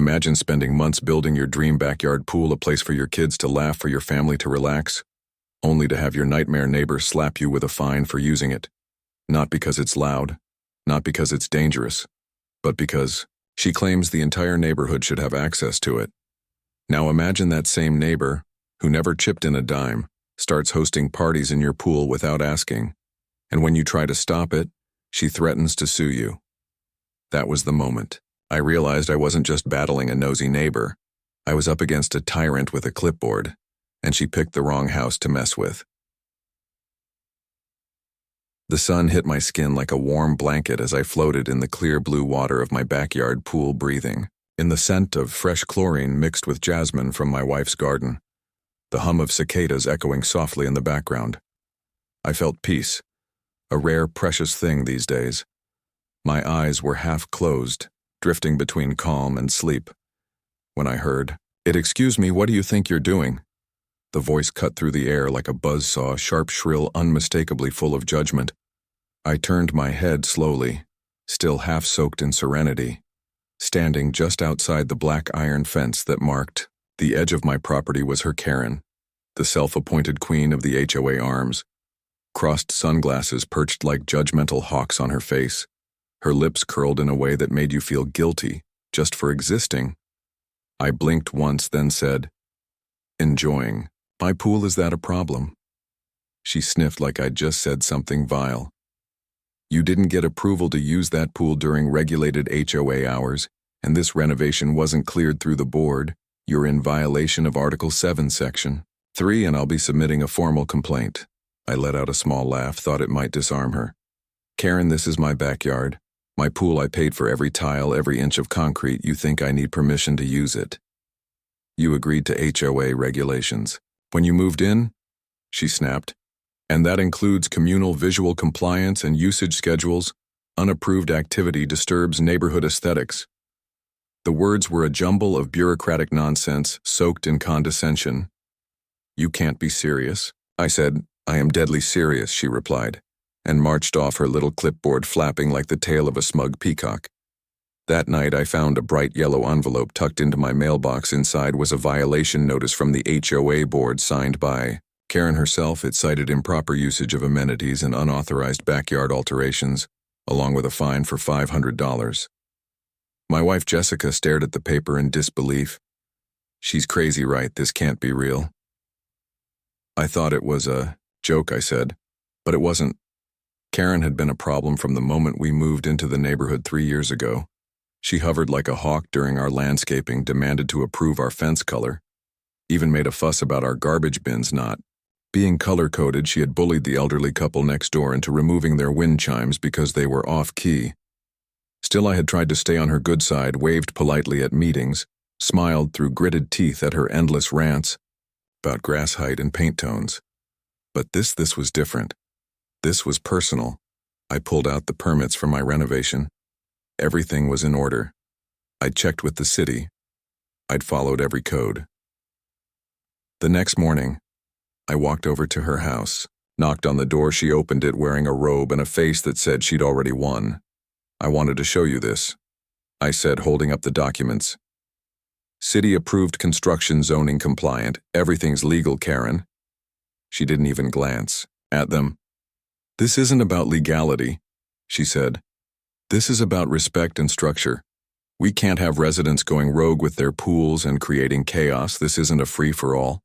Imagine spending months building your dream backyard pool, a place for your kids to laugh, for your family to relax, only to have your nightmare neighbor slap you with a fine for using it. Not because it's loud, not because it's dangerous, but because she claims the entire neighborhood should have access to it. Now imagine that same neighbor, who never chipped in a dime, starts hosting parties in your pool without asking, and when you try to stop it, she threatens to sue you. That was the moment I realized I wasn't just battling a nosy neighbor. I was up against a tyrant with a clipboard, and she picked the wrong house to mess with. The sun hit my skin like a warm blanket as I floated in the clear blue water of my backyard pool, breathing in the scent of fresh chlorine mixed with jasmine from my wife's garden, the hum of cicadas echoing softly in the background. I felt peace, a rare, precious thing these days. My eyes were half closed, drifting between calm and sleep, when I heard, "Excuse me, what do you think you're doing?" The voice cut through the air like a buzzsaw, sharp, shrill, unmistakably full of judgment. I turned my head slowly, still half soaked in serenity. Standing just outside the black iron fence that marked the edge of my property was her Karen, the self-appointed queen of the HOA arms. Crossed sunglasses perched like judgmental hawks on her face, her lips curled in a way that made you feel guilty just for existing. I blinked once, then said, "Enjoying my pool, is that a problem?" She sniffed like I'd just said something vile. "You didn't get approval to use that pool during regulated HOA hours, and this renovation wasn't cleared through the board. You're in violation of Article 7, Section 3, and I'll be submitting a formal complaint." I let out a small laugh, thought it might disarm her. "Karen, this is my backyard. My pool, I paid for every tile, every inch of concrete. You think I need permission to use it? You agreed to HOA regulations when you moved in," she snapped. "And that includes communal visual compliance and usage schedules. Unapproved activity disturbs neighborhood aesthetics." The words were a jumble of bureaucratic nonsense soaked in condescension. "You can't be serious," I said. "I am deadly serious," she replied, and marched off, her little clipboard flapping like the tail of a smug peacock. That night I found a bright yellow envelope tucked into my mailbox. Inside was a violation notice from the HOA board signed by Karen herself. It cited improper usage of amenities and unauthorized backyard alterations, along with a fine for $500. My wife Jessica stared at the paper in disbelief. "She's crazy, right? This can't be real." "I thought it was a joke," I said, "but it wasn't." Karen had been a problem from the moment we moved into the neighborhood 3 years ago. She hovered like a hawk during our landscaping, demanded to approve our fence color, even made a fuss about our garbage bins not being color-coded. She had bullied the elderly couple next door into removing their wind chimes because they were off-key. Still, I had tried to stay on her good side, waved politely at meetings, smiled through gritted teeth at her endless rants about grass height and paint tones. But this was different. This was personal. I pulled out the permits for my renovation. Everything was in order. I'd checked with the city. I'd followed every code. The next morning, I walked over to her house, knocked on the door. She opened it wearing a robe and a face that said she'd already won. "I wanted to show you this," I said, holding up the documents. "City-approved construction, zoning compliant. Everything's legal, Karen." She didn't even glance at them. "This isn't about legality," she said. "This is about respect and structure. We can't have residents going rogue with their pools and creating chaos. This isn't a free-for-all."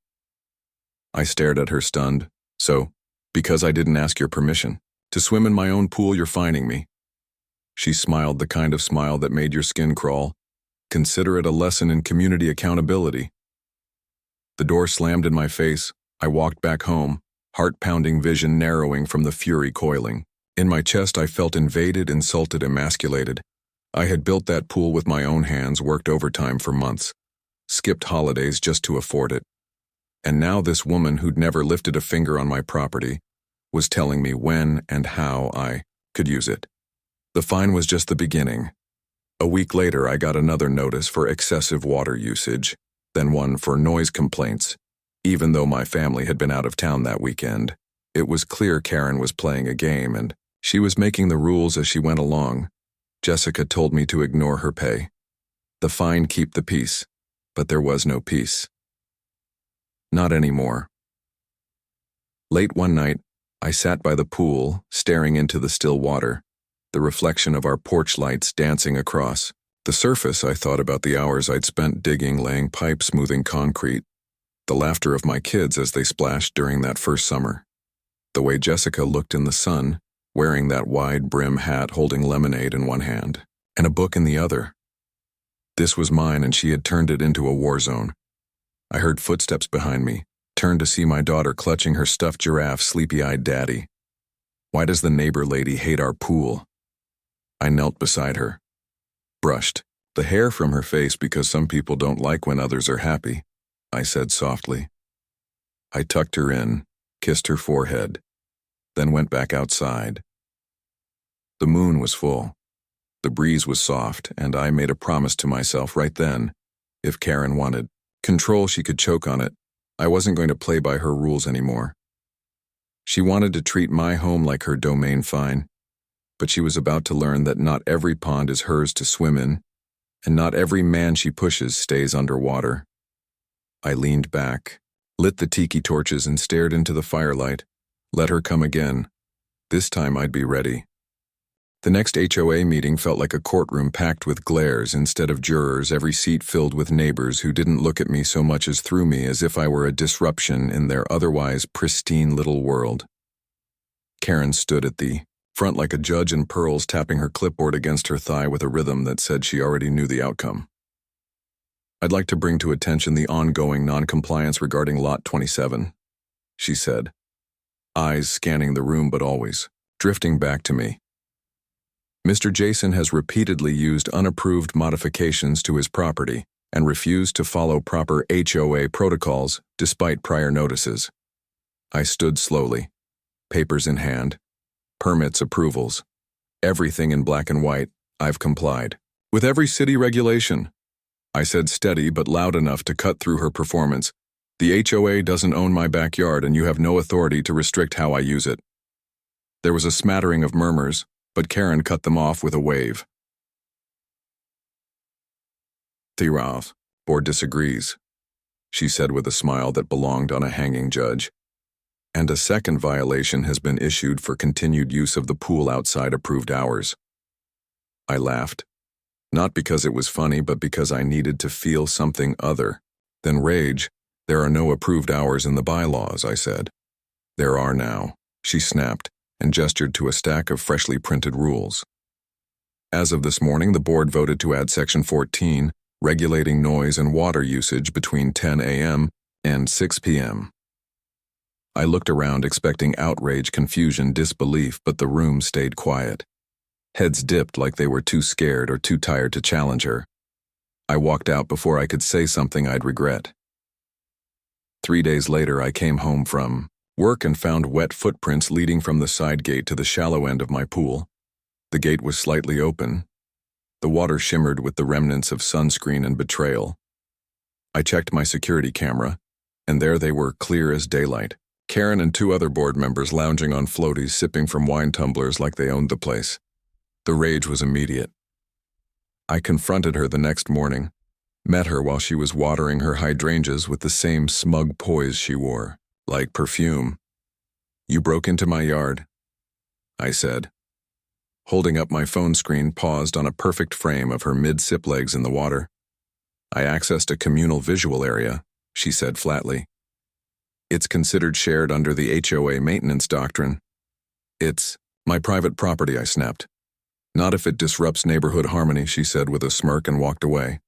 I stared at her, stunned. "So, because I didn't ask your permission to swim in my own pool, you're fining me?" She smiled, the kind of smile that made your skin crawl. "Consider it a lesson in community accountability." The door slammed in my face. I walked back home, heart-pounding, vision narrowing from the fury coiling. In my chest I felt invaded, insulted, emasculated. I had built that pool with my own hands, worked overtime for months, skipped holidays just to afford it. And now this woman who'd never lifted a finger on my property was telling me when and how I could use it. The fine was just the beginning. A week later I got another notice for excessive water usage, then one for noise complaints. Even though my family had been out of town that weekend, it was clear Karen was playing a game, and she was making the rules as she went along. Jessica told me to ignore her pay. The fine keep the peace, but there was no peace. Not anymore. Late one night, I sat by the pool, staring into the still water, the reflection of our porch lights dancing across. The surface, I thought about the hours I'd spent digging, laying pipes, smoothing concrete, the laughter of my kids as they splashed during that first summer, the way Jessica looked in the sun, wearing that wide brim hat, holding lemonade in one hand and a book in the other. This was mine, and she had turned it into a war zone. I heard footsteps behind me, turned to see my daughter clutching her stuffed giraffe, sleepy-eyed daddy. Why does the neighbor lady hate our pool? I knelt beside her, brushed the hair from her face because some people don't like when others are happy, I said softly. I tucked her in, kissed her forehead, then went back outside. The moon was full. The breeze was soft, and I made a promise to myself right then. If Karen wanted control, she could choke on it. I wasn't going to play by her rules anymore. She wanted to treat my home like her domain, fine, but she was about to learn that not every pond is hers to swim in, and not every man she pushes stays underwater. I leaned back, lit the tiki torches, and stared into the firelight. Let her come again. This time I'd be ready. The next HOA meeting felt like a courtroom packed with glares instead of jurors, every seat filled with neighbors who didn't look at me so much as through me, as if I were a disruption in their otherwise pristine little world. Karen stood at the front like a judge in pearls, tapping her clipboard against her thigh with a rhythm that said she already knew the outcome. I'd like to bring to attention the ongoing non-compliance regarding Lot 27, she said, eyes scanning the room but always drifting back to me. Mr. Jason has repeatedly used unapproved modifications to his property and refused to follow proper HOA protocols despite prior notices. I stood slowly, papers in hand, permits, approvals, everything in black and white. I've complied with every city regulation, I said, steady but loud enough to cut through her performance. The HOA doesn't own my backyard, and you have no authority to restrict how I use it. There was a smattering of murmurs, but Karen cut them off with a wave. The Roth board disagrees, she said with a smile that belonged on a hanging judge. And a second violation has been issued for continued use of the pool outside approved hours. I laughed, not because it was funny, but because I needed to feel something other than rage. There are no approved hours in the bylaws, I said. There are now, she snapped, and gestured to a stack of freshly printed rules. As of this morning, the board voted to add Section 14, regulating noise and water usage between 10 a.m. and 6 p.m. I looked around, expecting outrage, confusion, disbelief, but the room stayed quiet. Heads dipped like they were too scared or too tired to challenge her. I walked out before I could say something I'd regret. 3 days later, I came home from work and found wet footprints leading from the side gate to the shallow end of my pool. The gate was slightly open. The water shimmered with the remnants of sunscreen and betrayal. I checked my security camera, and there they were, clear as daylight. Karen and 2 other board members lounging on floaties, sipping from wine tumblers like they owned the place. The rage was immediate. I confronted her the next morning, met her while she was watering her hydrangeas with the same smug poise she wore, like perfume. You broke into my yard, I said. Holding up my phone screen, paused on a perfect frame of her mid-sip legs in the water. I accessed a communal visual area, she said flatly. It's considered shared under the HOA maintenance doctrine. It's my private property, I snapped. Not if it disrupts neighborhood harmony, she said with a smirk, and walked away.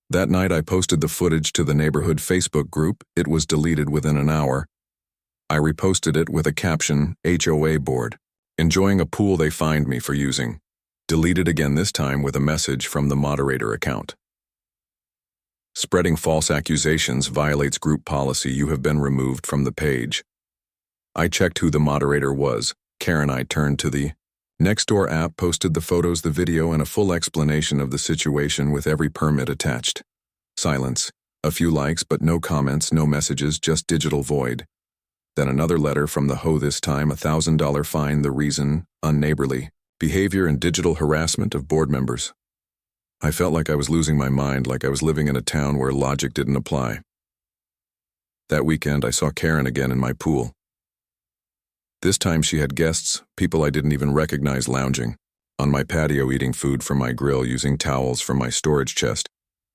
That night I posted the footage to the neighborhood Facebook group. It was deleted within an hour. I reposted it with a caption, HOA board, enjoying a pool they fined me for using. Deleted again, this time with a message from the moderator account. Spreading false accusations violates group policy. You have been removed from the page. I checked who the moderator was. Karen. I turned to the Nextdoor app, posted the photos, the video, and a full explanation of the situation with every permit attached. Silence. A few likes, but no comments, no messages, just digital void. Then another letter from the HOA, this time $1,000 fine. The reason, unneighborly behavior and digital harassment of board members. I felt like I was losing my mind, like I was living in a town where logic didn't apply. That weekend, I saw Karen again in my pool. This time she had guests, people I didn't even recognize lounging, on my patio eating food from my grill using towels from my storage chest.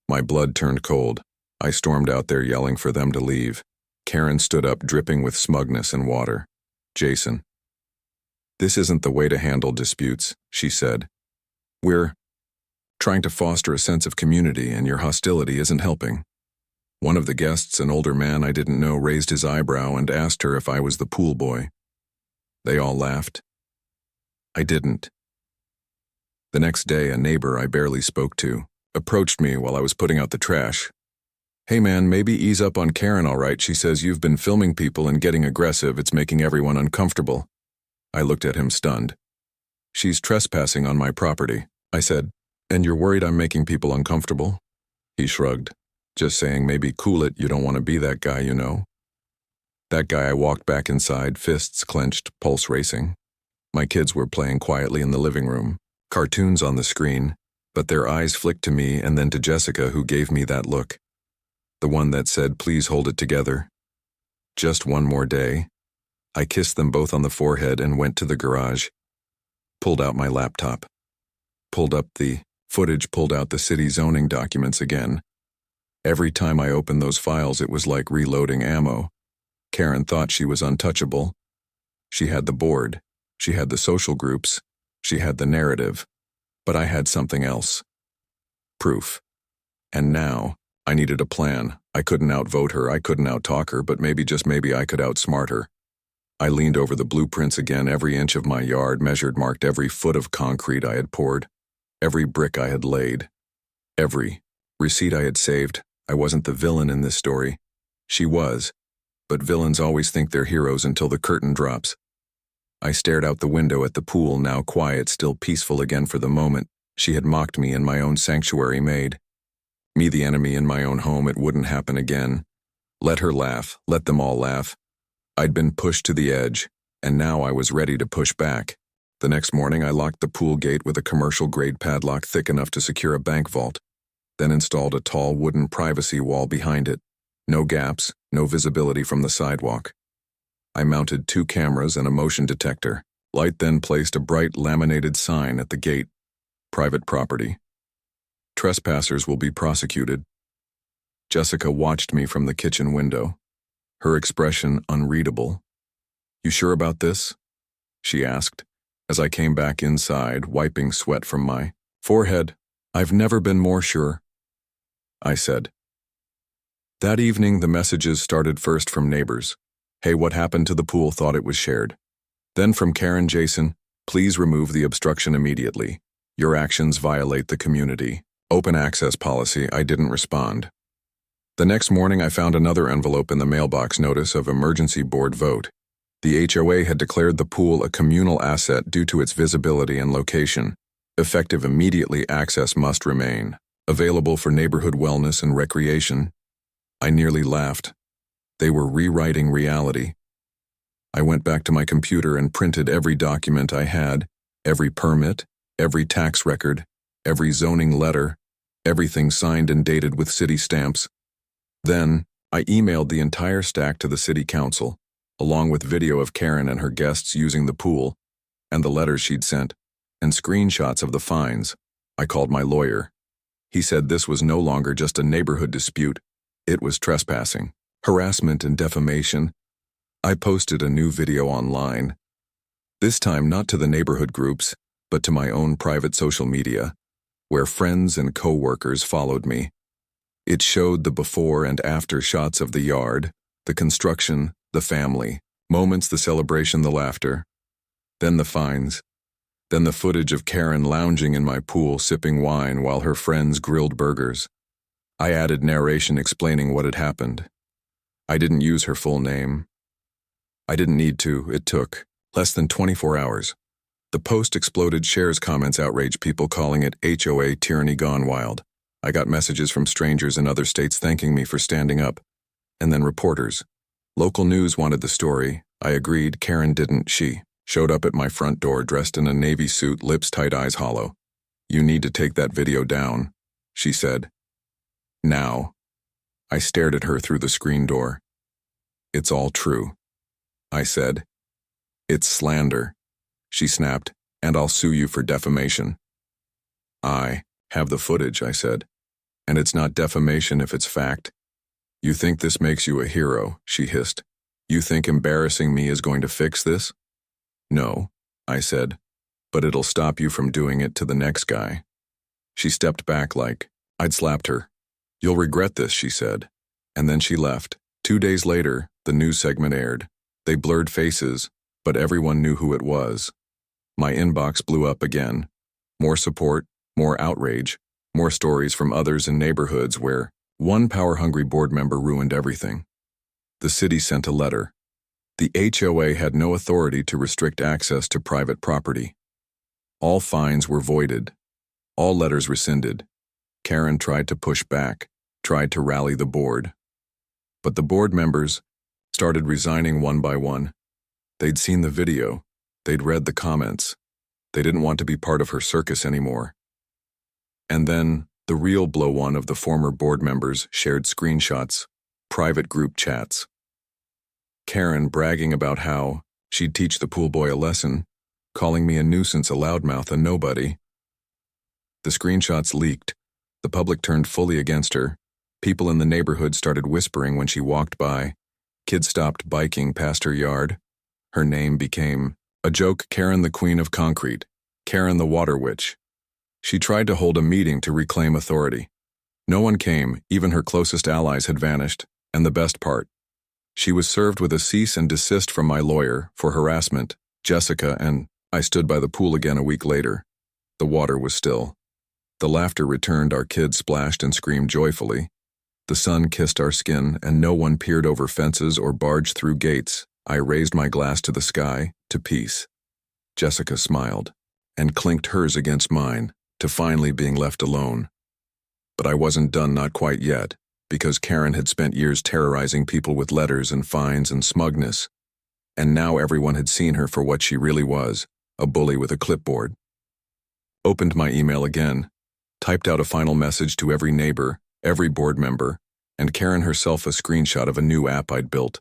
My blood turned cold. I stormed out there yelling for them to leave. Karen stood up, dripping with smugness and water. "Jason, this isn't the way to handle disputes," she said. "We're trying to foster a sense of community, and your hostility isn't helping." One of the guests, an older man I didn't know, raised his eyebrow and asked her if I was the pool boy. They all laughed. I didn't. The next day, a neighbor I barely spoke to approached me while I was putting out the trash. "Hey man, maybe ease up on Karen, all right? She says you've been filming people and getting aggressive. It's making everyone uncomfortable." I looked at him stunned. "She's trespassing on my property," I said. "And you're worried I'm making people uncomfortable?" He shrugged. "Just saying, maybe cool it. You don't want to be that guy, you know." That guy. I walked back inside, fists clenched, pulse racing. My kids were playing quietly in the living room, cartoons on the screen, but their eyes flicked to me and then to Jessica, who gave me that look. The one that said, "Please hold it together." Just one more day. I kissed them both on the forehead and went to the garage. Pulled out my laptop. Pulled up the footage, pulled out the city zoning documents again. Every time I opened those files, it was like reloading ammo. Karen thought she was untouchable. She had the board. She had the social groups. She had the narrative. But I had something else. Proof. And now, I needed a plan. I couldn't outvote her, I couldn't outtalk her, but maybe, just maybe, I could outsmart her. I leaned over the blueprints again, every inch of my yard measured, marked every foot of concrete I had poured, every brick I had laid, every receipt I had saved. I wasn't the villain in this story. She was, but villains always think they're heroes until the curtain drops. I stared out the window at the pool, now quiet, still peaceful again for the moment. She had mocked me in my own sanctuary made. Me the enemy in my own home. It wouldn't happen again. Let her laugh, let them all laugh. I'd been pushed to the edge, and now I was ready to push back. The next morning I locked the pool gate with a commercial-grade padlock thick enough to secure a bank vault, then installed a tall wooden privacy wall behind it. No gaps, no visibility from the sidewalk. I mounted 2 cameras and a motion detector. Light then placed a bright laminated sign at the gate. Private property. Trespassers will be prosecuted. Jessica watched me from the kitchen window, her expression unreadable. "You sure about this?" she asked, as I came back inside, wiping sweat from my forehead. "I've never been more sure," I said. That evening, the messages started first from neighbors. "Hey, what happened to the pool? Thought it was shared." Then from Karen, "Jason, please remove the obstruction immediately. Your actions violate the community open access policy." I didn't respond. The next morning, I found another envelope in the mailbox, notice of emergency board vote. The HOA had declared the pool a communal asset due to its visibility and location. Effective immediately, access must remain available for neighborhood wellness and recreation. I nearly laughed. They were rewriting reality. I went back to my computer and printed every document I had, every permit, every tax record, every zoning letter, everything signed and dated with city stamps. Then, I emailed the entire stack to the city council, along with video of Karen and her guests using the pool, and the letters she'd sent, and screenshots of the fines. I called my lawyer. He said this was no longer just a neighborhood dispute. It was trespassing, harassment, and defamation. I posted a new video online. This time not to the neighborhood groups, but to my own private social media, where friends and co-workers followed me. It showed the before and after shots of the yard, the construction, the family, moments, the celebration, the laughter, then the fines, then the footage of Karen lounging in my pool sipping wine while her friends grilled burgers. I added narration explaining what had happened. I didn't use her full name. I didn't need to. It took less than 24 hours. The post exploded, shares, comments, outrage, people calling it HOA tyranny gone wild. I got messages from strangers in other states thanking me for standing up. And then reporters. Local news wanted the story. I agreed. Karen didn't. She showed up at my front door dressed in a navy suit, lips tight, eyes hollow. "You need to take that video down," she said. "Now." I stared at her through the screen door. "It's all true," I said. "It's slander," she snapped, "and I'll sue you for defamation." "I have the footage," I said. "And it's not defamation if it's fact." "You think this makes you a hero," she hissed. "You think embarrassing me is going to fix this?" "No," I said, "but it'll stop you from doing it to the next guy." She stepped back like I'd slapped her. "You'll regret this," she said. And then she left. 2 days later, the news segment aired. They blurred faces, but everyone knew who it was. My inbox blew up again. More support, more outrage, more stories from others in neighborhoods where one power-hungry board member ruined everything. The city sent a letter. The HOA had no authority to restrict access to private property. All fines were voided. All letters rescinded. Karen tried to push back, tried to rally the board. But the board members started resigning one by one. They'd seen the video. They'd read the comments. They didn't want to be part of her circus anymore. And then, the real blow-on of the former board members shared screenshots, private group chats. Karen bragging about how she'd teach the pool boy a lesson, calling me a nuisance, a loudmouth, a nobody. The screenshots leaked. The public turned fully against her. People in the neighborhood started whispering when she walked by. Kids stopped biking past her yard. Her name became a joke: Karen the Queen of Concrete, Karen the Water Witch. She tried to hold a meeting to reclaim authority. No one came, even her closest allies had vanished, and the best part, she was served with a cease and desist from my lawyer for harassment, Jessica, and I stood by the pool again a week later. The water was still. The laughter returned, our kids splashed and screamed joyfully. The sun kissed our skin, and no one peered over fences or barged through gates. I raised my glass to the sky, to peace. Jessica smiled, and clinked hers against mine, to finally being left alone. But I wasn't done, not quite yet, because Karen had spent years terrorizing people with letters and fines and smugness. And now everyone had seen her for what she really was, a bully with a clipboard. Opened my email again, typed out a final message to every neighbor, every board member, and Karen herself a screenshot of a new app I'd built.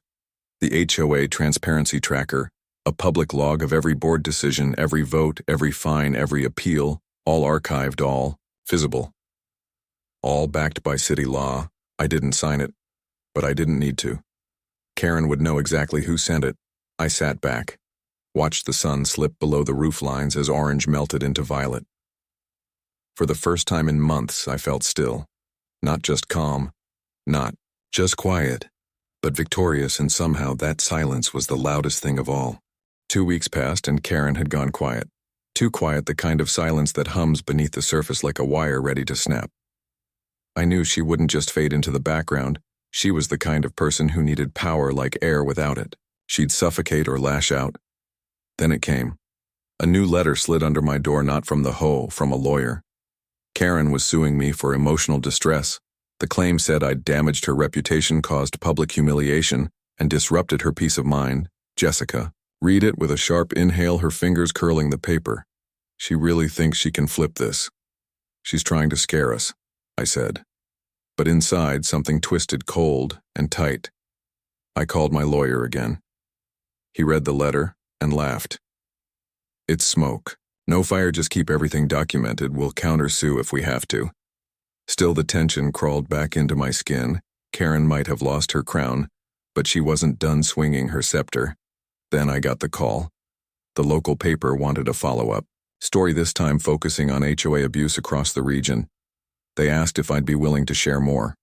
The HOA Transparency Tracker, a public log of every board decision, every vote, every fine, every appeal, all archived, all visible. All backed by city law. I didn't sign it, but I didn't need to. Karen would know exactly who sent it. I sat back, watched the sun slip below the roof lines as orange melted into violet. For the first time in months, I felt still. Not just calm, not just quiet, but victorious, and somehow that silence was the loudest thing of all. 2 weeks passed and Karen had gone quiet. Too quiet, the kind of silence that hums beneath the surface like a wire ready to snap. I knew she wouldn't just fade into the background. She was the kind of person who needed power like air without it. She'd suffocate or lash out. Then it came. A new letter slid under my door, not from the HOA, from a lawyer. Karen was suing me for emotional distress. The claim said I'd damaged her reputation, caused public humiliation, and disrupted her peace of mind. Jessica. Read it with a sharp inhale, her fingers curling the paper. She really thinks she can flip this. She's trying to scare us, I said. But inside, something twisted cold and tight. I called my lawyer again. He read the letter and laughed. It's smoke. No fire, just keep everything documented. We'll countersue if we have to. Still, the tension crawled back into my skin. Karen might have lost her crown, but she wasn't done swinging her scepter. Then I got the call. The local paper wanted a follow-up story, this time focusing on HOA abuse across the region. They asked if I'd be willing to share more.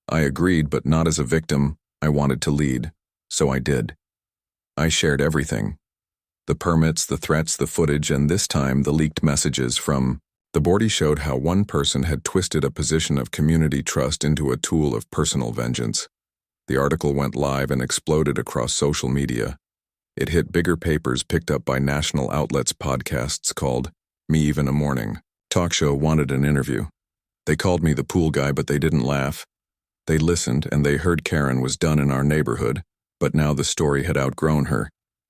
I agreed, but not as a victim. I wanted to lead, so I did. I shared everything. The permits, the threats, the footage, and this time the leaked messages from the board. He showed how one person had twisted a position of community trust into a tool of personal vengeance. The article went live and exploded across social media. It hit bigger papers, picked up by national outlets. Podcasts called me even a morning talk show wanted an interview. They called me the pool guy, but they didn't laugh. They listened, and they heard Karen was done in our neighborhood, but now the story had outgrown her.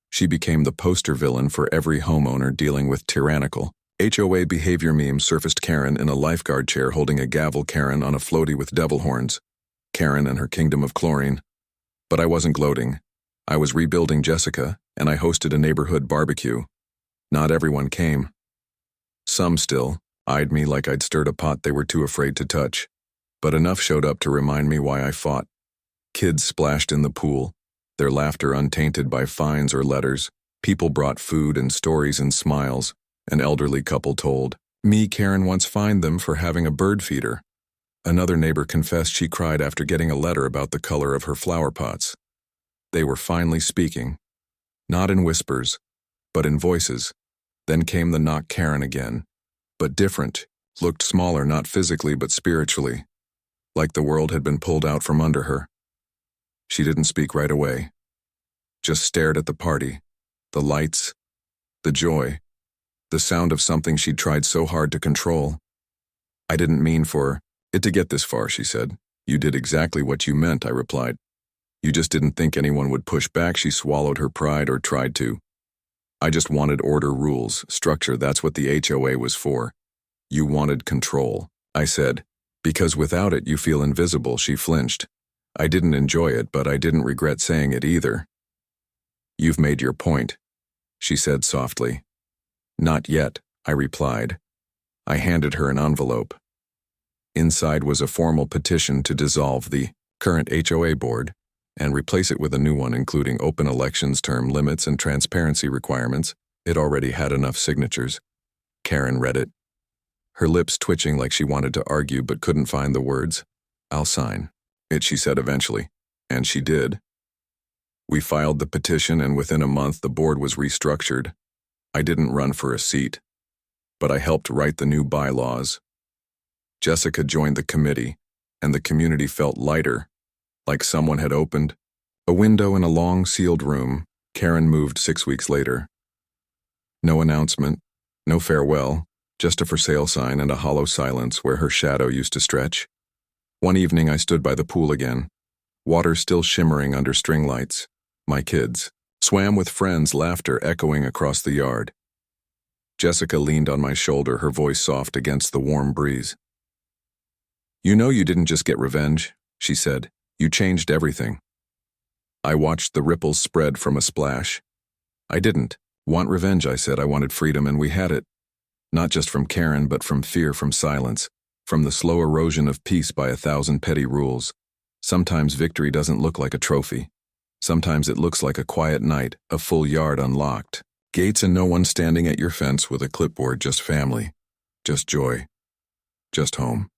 She became the poster villain for every homeowner dealing with tyrannical HOA behavior meme surfaced Karen in a lifeguard chair holding a gavel, Karen on a floaty with devil horns. Karen and her kingdom of chlorine. But I wasn't gloating. I was rebuilding Jessica, and I hosted a neighborhood barbecue. Not everyone came. Some still eyed me like I'd stirred a pot they were too afraid to touch. But enough showed up to remind me why I fought. Kids splashed in the pool, their laughter untainted by fines or letters. People brought food and stories and smiles. An elderly couple told me Karen once fined them for having a bird feeder. Another neighbor confessed she cried after getting a letter about the color of her flower pots. They were finally speaking, not in whispers, but in voices. Then came the knock. Karen again, but different, looked smaller not physically but spiritually, like the world had been pulled out from under her. She didn't speak right away, just stared at the party, the lights, the joy, the sound of something she'd tried so hard to control. I didn't mean for it to get this far, she said. You did exactly what you meant, I replied. You just didn't think anyone would push back. She swallowed her pride, or tried to. I just wanted order, rules, structure. That's what the HOA was for. You wanted control, I said. Because without it you feel invisible, she flinched. I didn't enjoy it, but I didn't regret saying it either. You've made your point, she said softly. Not yet, I replied. I handed her an envelope. Inside was a formal petition to dissolve the current HOA board and replace it with a new one, including open elections, term limits, and transparency requirements. It already had enough signatures. Karen read it, her lips twitching like she wanted to argue but couldn't find the words. I'll sign it, she said eventually, and she did. We filed the petition, and within a month the board was restructured. I didn't run for a seat, but I helped write the new bylaws. Jessica joined the committee, and the community felt lighter, like someone had opened a window in a long, sealed room. Karen moved 6 weeks later. No announcement, no farewell, just a for sale sign and a hollow silence where her shadow used to stretch. One evening I stood by the pool again, water still shimmering under string lights. My kids swam with friends, laughter echoing across the yard. Jessica leaned on my shoulder, her voice soft against the warm breeze. You know you didn't just get revenge, she said. You changed everything. I watched the ripples spread from a splash. I didn't want revenge, I said. I wanted freedom, and we had it. Not just from Karen, but from fear, from silence, from the slow erosion of peace by 1,000 petty rules. Sometimes victory doesn't look like a trophy. Sometimes it looks like a quiet night, a full yard unlocked, gates and no one standing at your fence with a clipboard, just family, just joy, just home.